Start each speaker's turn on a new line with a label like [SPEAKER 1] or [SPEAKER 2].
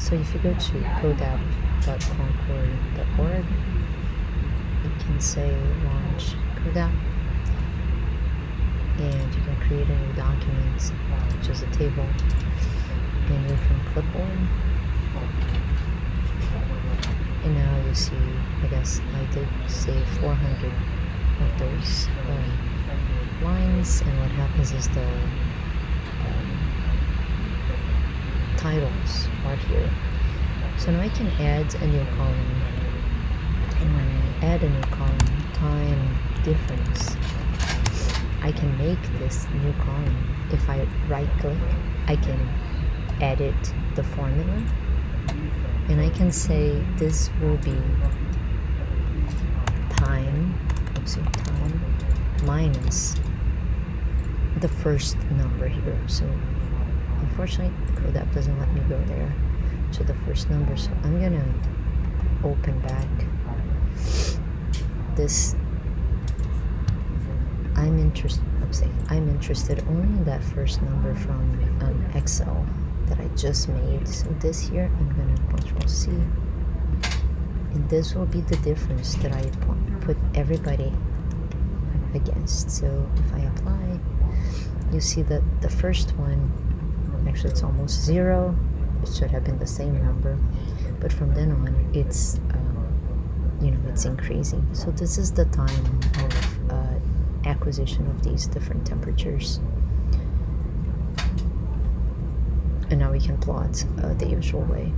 [SPEAKER 1] So if you go to codap.concord.org, you can say launch codap, and you can create a new document, which is a table, and move from clipboard. And now you see, I guess I did save 400 of those lines, and what happens is the titles are here. So now I can add a new column, and when I add a new column, time difference, I can make this new column. If I right click, I can edit the formula, and I can say this will be time minus the first number here. So unfortunately codap doesn't let me go there to the first number, so I'm gonna open back this. I'm interested only in that first number from Excel that I just made. So this here, I'm gonna Control-C, and this will be the difference that I put everybody against. So if I apply, you see that the first one, actually it's almost 0. It should have been the same number, but from then on it's it's increasing. So this is the time of acquisition of these different temperatures. And now we can plot the usual way.